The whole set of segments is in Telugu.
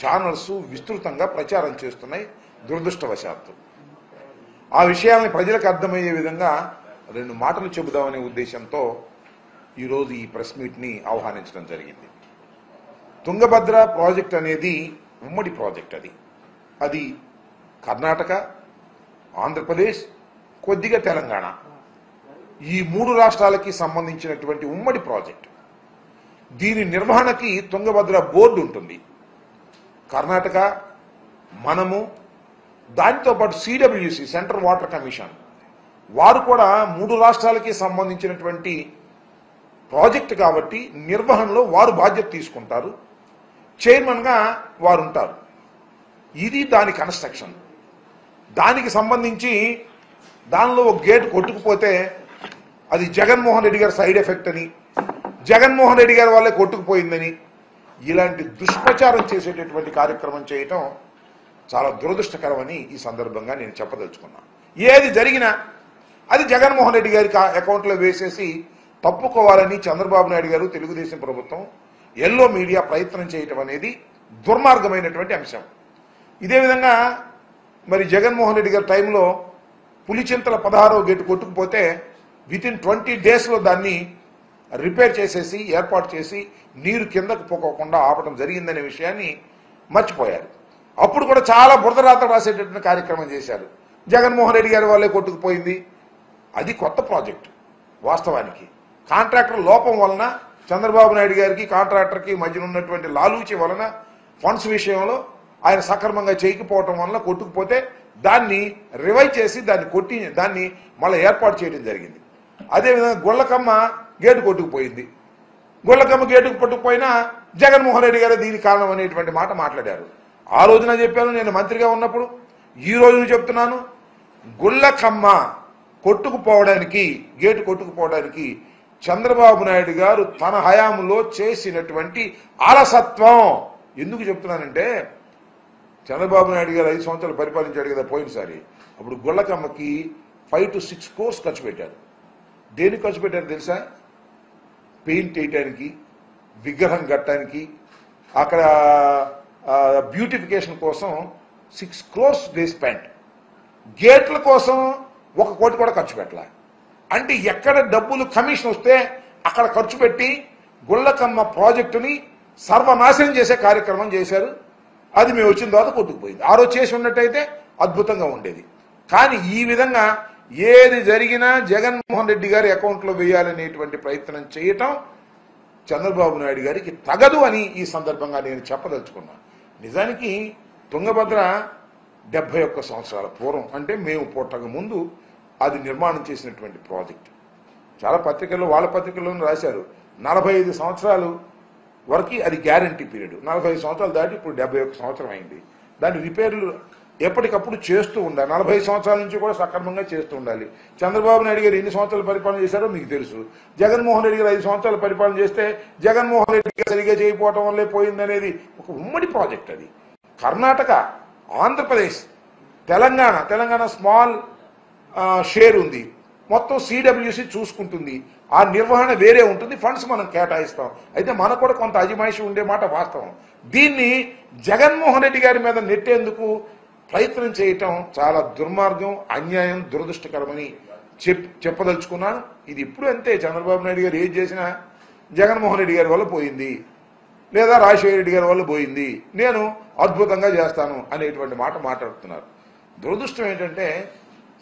ఛానల్స్ విస్తృతంగా ప్రచారం చేస్తున్నాయి దురదృష్టవశాత్తు. ఆ విషయాల్ని ప్రజలకు అర్థమయ్యే విధంగా 2 మాటలు చెబుదామనే ఉద్దేశంతో ఈరోజు ఈ ప్రెస్ మీట్ని ఆహ్వానించడం జరిగింది. తుంగభద్ర ప్రాజెక్ట్ అనేది ఉమ్మడి ప్రాజెక్ట్. అది కర్ణాటక, ఆంధ్రప్రదేశ్, కొద్దిగా తెలంగాణ, ఈ 3 రాష్ట్రాలకి సంబంధించినటువంటి ఉమ్మడి ప్రాజెక్ట్. దీని నిర్వహణకి తుంగభద్ర బోర్డు ఉంటుంది. కర్ణాటక, మనము, దానితో పాటు సిడబ్ల్యూసి సెంట్రల్ వాటర్ కమిషన్ వారు కూడా 3 రాష్ట్రాలకి సంబంధించినటువంటి ప్రాజెక్ట్ కాబట్టి నిర్వహణలో వారు బాధ్యత తీసుకుంటారు. చైర్మన్గా వారు ఉంటారు. ఇది దాని కన్స్ట్రక్షన్. దానికి సంబంధించి దానిలో ఒక గేటు కొట్టుకుపోతే అది జగన్మోహన్ రెడ్డి గారి సైడ్ ఎఫెక్ట్ అని, జగన్మోహన్ రెడ్డి గారి వల్లే కొట్టుకుపోయిందని ఇలాంటి దుష్ప్రచారం చేసేటటువంటి కార్యక్రమం చేయటం చాలా దురదృష్టకరమని ఈ సందర్భంగా నేను చెప్పదలుచుకున్నాను. ఏది జరిగినా అది జగన్మోహన్ రెడ్డి గారి అకౌంట్లో వేసేసి తప్పుకోవాలని చంద్రబాబు నాయుడు గారు, తెలుగుదేశం ప్రభుత్వం, ఎల్లో మీడియా ప్రయత్నం చేయటం అనేది దుర్మార్గమైనటువంటి అంశం. ఇదే విధంగా మరి జగన్మోహన్ రెడ్డి గారి టైంలో పులిచింతల 16వ గేటు కొట్టుకుపోతే వితిన్ 20 డేస్లో దాన్ని రిపేర్ చేసేసి ఏర్పాటు చేసి నీరు కిందకు పోకోకుండా ఆపడం జరిగిందనే విషయాన్ని మర్చిపోయారు. అప్పుడు కూడా చాలా బురదరాత రాసేటటువంటి కార్యక్రమం చేశారు. జగన్మోహన్ రెడ్డి గారి వాళ్ళే కొట్టుకుపోయింది. అది కొత్త ప్రాజెక్టు. వాస్తవానికి కాంట్రాక్టర్ లోపం వలన, చంద్రబాబు నాయుడు గారికి కాంట్రాక్టర్కి మధ్యన ఉన్నటువంటి లాలూచి వలన, ఫండ్స్ విషయంలో ఆయన సక్రమంగా చేయకపోవటం వలన కొట్టుకుపోతే దాన్ని రివైవ్ చేసి దాన్ని మళ్ళీ ఏర్పాటు చేయడం జరిగింది. అదేవిధంగా గుళ్ళకమ్మ గేటు కొట్టుకుపోయింది. గుళ్ళకమ్మ గేటుకు పట్టుకుపోయినా జగన్మోహన్ రెడ్డి గారు దీనికి కారణం అనేటువంటి మాట మాట్లాడారు. ఆ రోజున చెప్పాను నేను మంత్రిగా ఉన్నప్పుడు, ఈ రోజున చెప్తున్నాను, గుళ్ళకమ్మ కొట్టుకుపోవడానికి, గేటు కొట్టుకుపోవడానికి చంద్రబాబు నాయుడు గారు తన హయాంలో చేసినటువంటి అలసత్వం. ఎందుకు చెప్తున్నానంటే, చంద్రబాబు నాయుడు గారు 5 సంవత్సరాలు పరిపాలించాడు కదా పోయినసారి. అప్పుడు గుళ్ళకమ్మకి 5 to 6 crores ఖర్చు పెట్టారు. దేనికి ఖర్చు పెట్టారు తెలుసా? పెయింట్ వేయటానికి, విగ్రహం కట్టడానికి, అక్కడ బ్యూటిఫికేషన్ కోసం 6 crores దే స్పెండ్. గేట్ల కోసం 1 కోటి కూడా ఖర్చు పెట్టాల. అంటే ఎక్కడ డబ్బులు కమిషన్ వస్తే అక్కడ ఖర్చు పెట్టి గుళ్ళకమ్మ ప్రాజెక్టుని సర్వనాశనం చేసే కార్యక్రమం చేశారు. అది మేము వచ్చిన తర్వాత కొట్టుకుపోయింది. ఆ రోజు చేసి ఉన్నట్టయితే అద్భుతంగా ఉండేది. కానీ ఈ విధంగా ఏది జరిగినా జగన్మోహన్ రెడ్డి గారి అకౌంట్లో వేయాలనేటువంటి ప్రయత్నం చేయటం చంద్రబాబు నాయుడు గారికి తగదు అని ఈ సందర్భంగా నేను చెప్పదలుచుకున్నాను. నిజానికి తుంగభద్ర 71 సంవత్సరాల పూర్వం, అంటే మేము పుట్టక ముందు అది నిర్మాణం చేసినటువంటి ప్రాజెక్ట్. చాలా పత్రికల్లో, వాళ్ళ పత్రికల్లోనూ రాశారు 45 సంవత్సరాలు వరకు అది గ్యారంటీ పీరియడ్. 45 సంవత్సరాలు దాటి ఇప్పుడు 71 సంవత్సరం అయింది. దాని రిపేర్లు ఎప్పటికప్పుడు చేస్తూ ఉండాలి. 40 సంవత్సరాల నుంచి కూడా సక్రమంగా చేస్తూ ఉండాలి. చంద్రబాబు నాయుడు గారు ఎన్ని సంవత్సరాలు పరిపాలన చేశారో మీకు తెలుసు. జగన్మోహన్ రెడ్డి గారు 5 సంవత్సరాలు పరిపాలన చేస్తే జగన్మోహన్ రెడ్డి గారు సరిగా చేయకపోవటం వల్లే పోయిందనేది ఒక ఉమ్మడి ప్రాజెక్ట్. అది కర్ణాటక, ఆంధ్రప్రదేశ్, తెలంగాణ స్మాల్ షేర్ ఉంది. మొత్తం సిడబ్ల్యూసి చూసుకుంటుంది. ఆ నిర్వహణ వేరే ఉంటుంది. ఫండ్స్ మనం కేటాయిస్తాం. అయితే మనకు కూడా కొంత అజమాయిషి ఉండే మాట వాస్తవం. దీన్ని జగన్మోహన్ రెడ్డి గారి మీద నెట్టేందుకు ప్రయత్నం చేయటం చాలా దుర్మార్గం, అన్యాయం, దురదృష్టకరమని చెప్పదలుచుకున్నాను. ఇది ఇప్పుడు అంతే. చంద్రబాబు నాయుడు గారు ఏది చేసినా జగన్మోహన్ రెడ్డి గారి వల్ల పోయింది, లేదా రాజశేఖర రెడ్డి గారి వల్ల పోయింది, నేను అద్భుతంగా చేస్తాను అనేటువంటి మాట మాట్లాడుతున్నారు. దురదృష్టం ఏంటంటే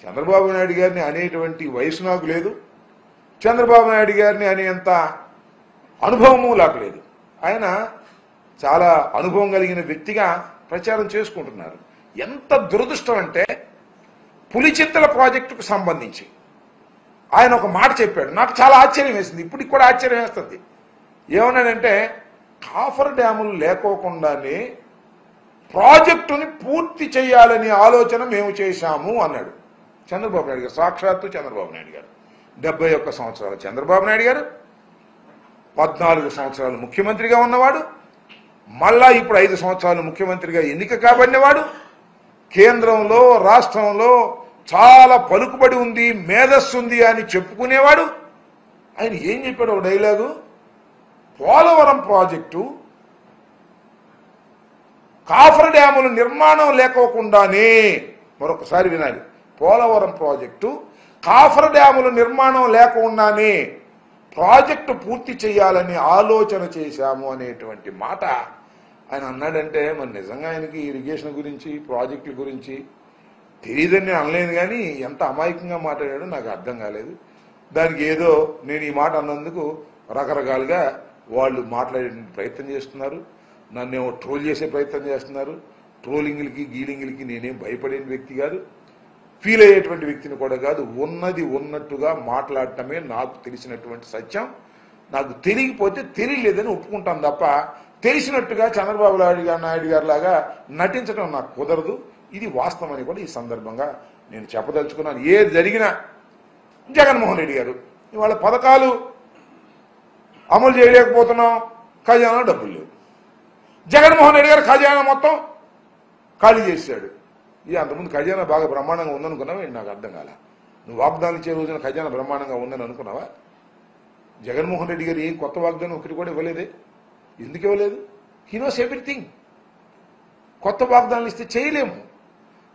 చంద్రబాబు నాయుడు గారిని అనేటువంటి వయసు నాకు లేదు, చంద్రబాబు నాయుడు గారిని అనేంత అనుభవము నాకు లేదు. ఆయన చాలా అనుభవం కలిగిన వ్యక్తిగా ప్రచారం చేసుకుంటున్నారు. ఎంత దురదృష్టం అంటే పులిచింతల ప్రాజెక్టుకు సంబంధించి ఆయన ఒక మాట చెప్పాడు. నాకు చాలా ఆశ్చర్యం వేసింది. ఇప్పటికి కూడా ఆశ్చర్యం వేస్తుంది. ఏమన్నాడంటే, కాఫర్ డ్యాములు లేకోకుండానే ప్రాజెక్టుని పూర్తి చేయాలనే ఆలోచన మేము చేశాము అన్నాడు చంద్రబాబు నాయుడు గారు. సాక్షాత్తు చంద్రబాబు నాయుడు గారు. 71 సంవత్సరాల చంద్రబాబు నాయుడు గారు 14 సంవత్సరాలు ముఖ్యమంత్రిగా ఉన్నవాడు, మళ్ళా ఇప్పుడు 5 సంవత్సరాలు ముఖ్యమంత్రిగా ఎన్నిక కాబడినవాడు, కేంద్రంలో రాష్ట్రంలో చాలా పలుకుబడి ఉంది, మేధస్సు ఉంది అని చెప్పుకునేవాడు. ఆయన ఏం చెప్పాడు ఒక డైలాగు, పోలవరం ప్రాజెక్టు కాఫర్ డ్యాముల నిర్మాణం లేకోకుండానే, మరొకసారి వినాలి, పోలవరం ప్రాజెక్టు కాఫర్ డ్యాముల నిర్మాణం లేకుండానే ప్రాజెక్టు పూర్తి చేయాలని ఆలోచన చేశాము అనేటువంటి మాట ఆయన అన్నాడంటే మరి నిజంగా ఆయనకి ఇరిగేషన్ గురించి ప్రాజెక్టుల గురించి తెలియదని అనలేదు, కానీ ఎంత అమాయకంగా మాట్లాడాడో నాకు అర్థం కాలేదు. దానికి ఏదో నేను ఈ మాట అన్నందుకు రకరకాలుగా వాళ్ళు మాట్లాడే ప్రయత్నం చేస్తున్నారు, నన్నేమో ట్రోల్ చేసే ప్రయత్నం చేస్తున్నారు. ట్రోలింగ్లకి గీలింగ్లకి నేనేం భయపడే వ్యక్తి కాదు, ఫీల్ అయ్యేటువంటి వ్యక్తిని కూడా కాదు. ఉన్నది ఉన్నట్టుగా మాట్లాడటమే నాకు తెలిసినటువంటి సత్యం. నాకు తెలియకపోతే తెలియలేదని ఒప్పుకుంటాను తప్ప తెలిసినట్టుగా చంద్రబాబు నాయుడు గారి లాగా నటించడం నాకు కుదరదు. ఇది వాస్తవం అని కూడా ఈ సందర్భంగా నేను చెప్పదలుచుకున్నాను. ఏది జరిగినా జగన్మోహన్ రెడ్డి గారు ఇవాళ పథకాలు అమలు చేయలేకపోతున్నాం, ఖజానా డబ్బులు లేవు. జగన్మోహన్ రెడ్డి గారు ఖజానా మొత్తం ఖాళీ చేశాడు. ఇది అంతకుముందు ఖజానా బాగా బ్రహ్మాండంగా ఉందనుకున్నావా? నాకు అర్థం కాల. నువ్వు వాగ్దానం ఇచ్చే రోజున ఖజానా బ్రహ్మాండంగా ఉందని అనుకున్నావా? జగన్మోహన్ రెడ్డి గారు ఏం కొత్త వాగ్దానం ఒకటి కూడా ఇవ్వలేదే. ఎందుకు ఇవ్వలేదు? He knows everything. కొత్త వాగ్దానాలు ఇస్తే చేయలేము,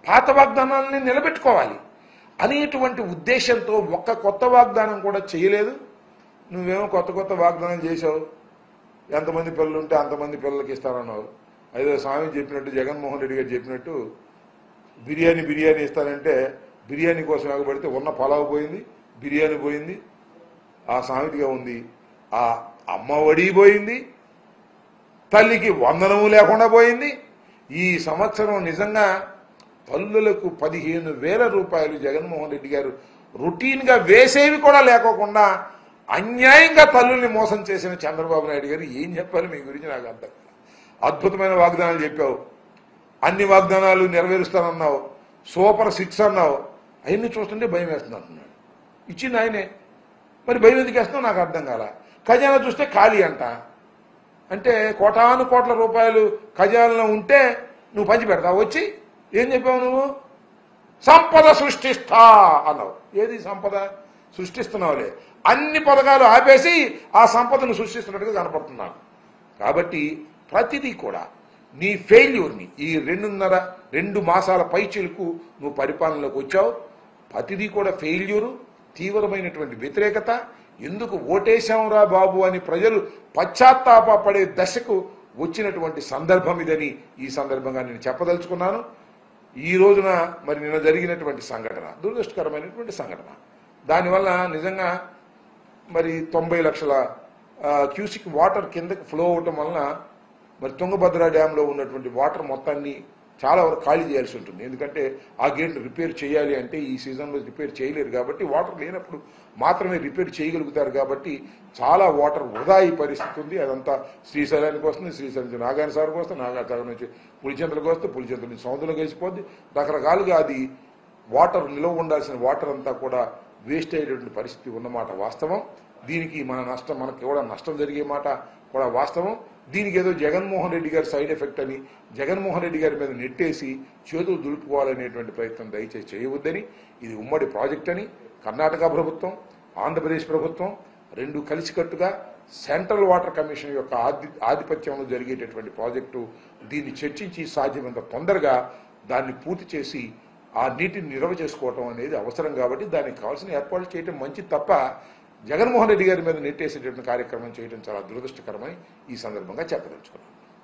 పాత వాగ్దానాలని నిలబెట్టుకోవాలి అనేటువంటి ఉద్దేశంతో ఒక్క కొత్త వాగ్దానం కూడా చేయలేదు. నువ్వేమో కొత్త కొత్త వాగ్దానం చేశావు. ఎంతమంది పిల్లలు ఉంటే అంతమంది పిల్లలకి ఇస్తానన్నావు. అదే స్వామి చెప్పినట్టు, జగన్మోహన్ రెడ్డి గారు చెప్పినట్టు బిర్యానీ ఇస్తానంటే బిర్యానీ కోసం ఎగబడితే ఉన్న పలావ్ పోయింది, బిర్యానీ పోయింది, ఆ సామెతగా ఉంది. ఆ అమ్మ ఒడి పోయింది, తల్లికి వందనము లేకుండా పోయింది. ఈ సంవత్సరం నిజంగా తల్లులకు 15,000 రూపాయలు జగన్మోహన్ రెడ్డి గారు రొటీన్గా వేసేవి కూడా లేకోకుండా అన్యాయంగా తల్లుల్ని మోసం చేసిన చంద్రబాబు నాయుడు గారు ఏం చెప్పాలి మీ గురించి నాకు అర్థం. అద్భుతమైన వాగ్దానాలు చెప్పావు, అన్ని వాగ్దానాలు నెరవేరుస్తానన్నావు, సూపర్ 6 అన్నావు. అవన్నీ చూస్తుంటే భయం వేస్తుంది అంటున్నాడు. ఇచ్చింది ఆయనే, మరి భయం ఎందుకు వేస్తున్నావు నాకు అర్థం కాల. ఖజానా చూస్తే ఖాళీ అంట. అంటే కోటాను కోట్ల రూపాయలు ఖజానాలో ఉంటే నువ్వు పంచి పెడతావు. వచ్చి ఏం చెప్పావు నువ్వు? సంపద సృష్టిస్తా అన్నావు. ఏది సంపద సృష్టిస్తున్నావులే? అన్ని పథకాలు ఆపేసి ఆ సంపదను సృష్టిస్తున్నట్టుగా కనపడుతున్నాను. కాబట్టి ప్రతిదీ కూడా నీ ఫెయిల్యూర్ని ఈ 2 మాసాల పైచిలకు నువ్వు పరిపాలనలోకి వచ్చావు. ప్రతిదీ కూడా ఫెయిల్యూరు, తీవ్రమైనటువంటి వ్యతిరేకత. ఎందుకు ఓటేశాంరా బాబు అని ప్రజలు పశ్చాత్తాపడే దశకు వచ్చినటువంటి సందర్భం ఇదని ఈ సందర్భంగా నేను చెప్పదలుచుకున్నాను. ఈ రోజున మరి నిన్న జరిగినటువంటి సంఘటన దురదృష్టకరమైనటువంటి సంఘటన. దానివల్ల నిజంగా మరి 90 లక్షల క్యూసిక్ వాటర్ కిందకి ఫ్లో అవటం వలన మరి తుంగభద్ర డ్యాంలో ఉన్నటువంటి వాటర్ మొత్తాన్ని చాలా వరకు ఖాళీ చేయాల్సి ఉంటుంది. ఎందుకంటే ఆ గేట్ను రిపేర్ చేయాలి అంటే ఈ సీజన్లో రిపేర్ చేయలేరు కాబట్టి, వాటర్ లేనప్పుడు మాత్రమే రిపేర్ చేయగలుగుతారు కాబట్టి చాలా వాటర్ వృధా అయ్యే పరిస్థితి ఉంది. అదంతా శ్రీశైలానికి వస్తుంది, శ్రీశైలం నుంచి నాగార్జున సాగర్కి వస్తుంది, నాగార్జున సాగర్ నుంచి పులిచెంతలకు వస్తుంది, పులిచెంతల నుంచి సముద్రంలోకి వేసిపోద్ది. రకరకాలుగా అది వాటర్ నిల్వ ఉండాల్సిన వాటర్ అంతా కూడా వేస్ట్ అయ్యేటువంటి పరిస్థితి ఉన్నమాట వాస్తవం. దీనికి మనకి కూడా నష్టం జరిగే మాట కూడా వాస్తవం. దీనికి ఏదో జగన్మోహన్ రెడ్డి గారి సైడ్ ఎఫెక్ట్ అని జగన్మోహన్ రెడ్డి గారి మీద నెట్టేసి చేతులు దులుపుకోవాలనేటువంటి ప్రయత్నం దయచేసి చేయవద్దని. ఇది ఉమ్మడి ప్రాజెక్ట్ అని కర్ణాటక ప్రభుత్వం, ఆంధ్రప్రదేశ్ ప్రభుత్వం 2 కలిసికట్టుగా సెంట్రల్ వాటర్ కమిషన్ యొక్క ఆధిపత్యంలో జరిగేటటువంటి ప్రాజెక్టు. దీన్ని చర్చించి సాధ్యమైనంత తొందరగా దాన్ని పూర్తి చేసి ఆ నీటిని నిల్వ చేసుకోవటం అనేది అవసరం. కాబట్టి దానికి కావాల్సిన ఏర్పాట్లు చేయటం మంచిది తప్ప జగన్మోహన్ రెడ్డి గారి మీద నెట్టేసేటువంటి కార్యక్రమం చేయడం చాలా దురదృష్టకరమని ఈ సందర్భంగా చెప్పదలుచుకున్నాను.